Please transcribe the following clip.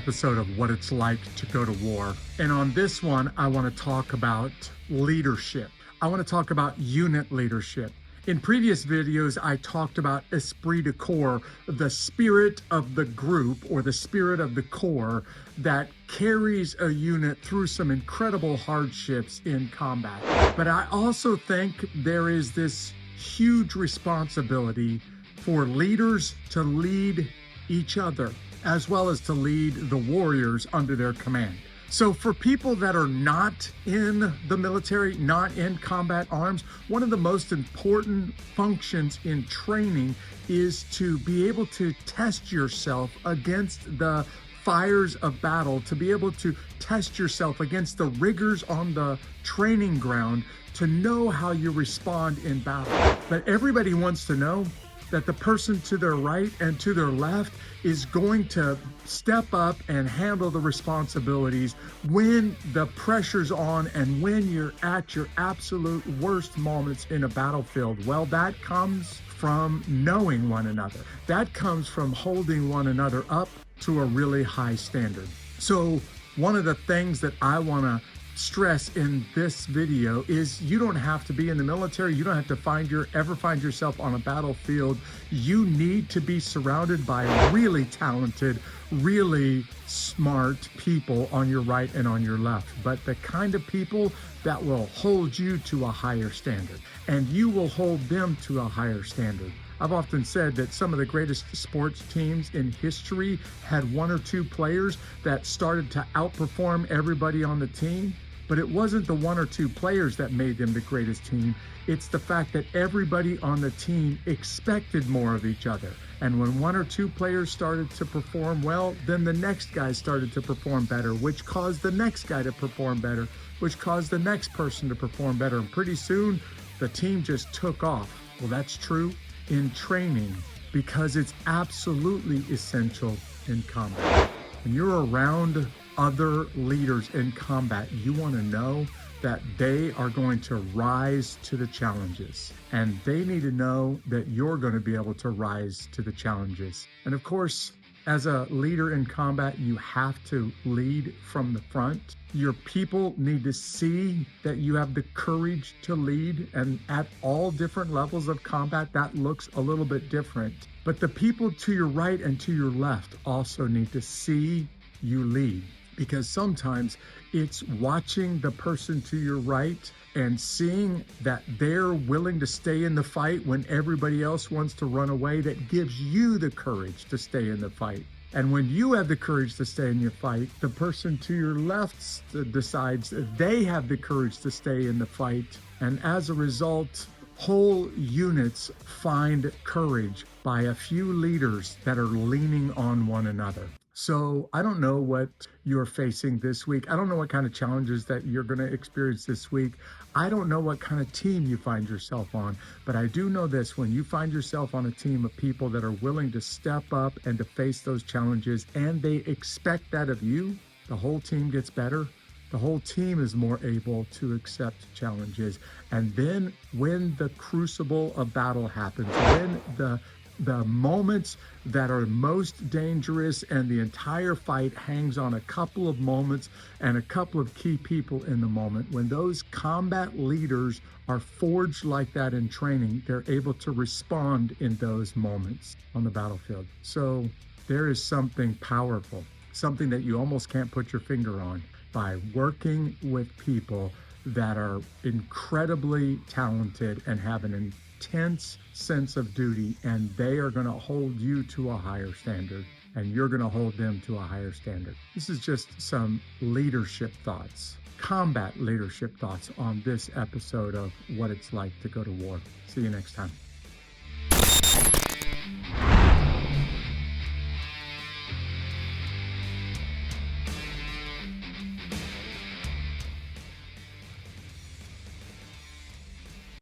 episode of What It's Like to Go to War. And on this one, I want to talk about leadership. I want to talk about unit leadership. In previous videos, I talked about esprit de corps, the spirit of the group or the spirit of the corps that carries a unit through some incredible hardships in combat. But I also think there is this huge responsibility for leaders to lead each other, as well as to lead the warriors under their command. So for people that are not in the military, not in combat arms, one of the most important functions in training is to be able to test yourself against the fires of battle, to be able to test yourself against the rigors on the training ground, to know how you respond in battle. But everybody wants to know that the person to their right and to their left is going to step up and handle the responsibilities when the pressure's on and when you're at your absolute worst moments in a battlefield. Well, that comes from knowing one another. That comes from holding one another up to a really high standard. So one of the things that I want to stress in this video is you don't have to be in the military. You don't have to ever find yourself on a battlefield. You need to be surrounded by really talented, really smart people on your right and on your left, but the kind of people that will hold you to a higher standard, and you will hold them to a higher standard. I've often said that some of the greatest sports teams in history had one or two players that started to outperform everybody on the team. But it wasn't the one or two players that made them the greatest team. It's the fact that everybody on the team expected more of each other. And when one or two players started to perform well, then the next guy started to perform better, which caused the next guy to perform better, which caused the next person to perform better. And pretty soon, the team just took off. Well, that's true in training because it's absolutely essential in combat. When you're around other leaders in combat, you want to know that they are going to rise to the challenges, and they need to know that you're going to be able to rise to the challenges. And of course, as a leader in combat, you have to lead from the front. Your people need to see that you have the courage to lead, and at all different levels of combat, that looks a little bit different. But the people to your right and to your left also need to see you lead. Because sometimes it's watching the person to your right and seeing that they're willing to stay in the fight when everybody else wants to run away that gives you the courage to stay in the fight. And when you have the courage to stay in your fight, the person to your left decides that they have the courage to stay in the fight. And as a result, whole units find courage by a few leaders that are leaning on one another. So I don't know what you're facing this week. I don't know what kind of challenges that you're going to experience this week. I don't know what kind of team you find yourself on, but I do know this: when you find yourself on a team of people that are willing to step up and to face those challenges, and they expect that of you, the whole team gets better. The whole team is more able to accept challenges. And then when the crucible of battle happens, when the moments that are most dangerous and the entire fight hangs on a couple of moments and a couple of key people in the moment, when those combat leaders are forged like that in training, they're able to respond in those moments on the battlefield. So there is something powerful, something that you almost can't put your finger on, by working with people that are incredibly talented and have an intense sense of duty, and they are going to hold you to a higher standard, and you're going to hold them to a higher standard. This is just some leadership thoughts, combat leadership thoughts on this episode of What It's Like to Go to War. See you next time.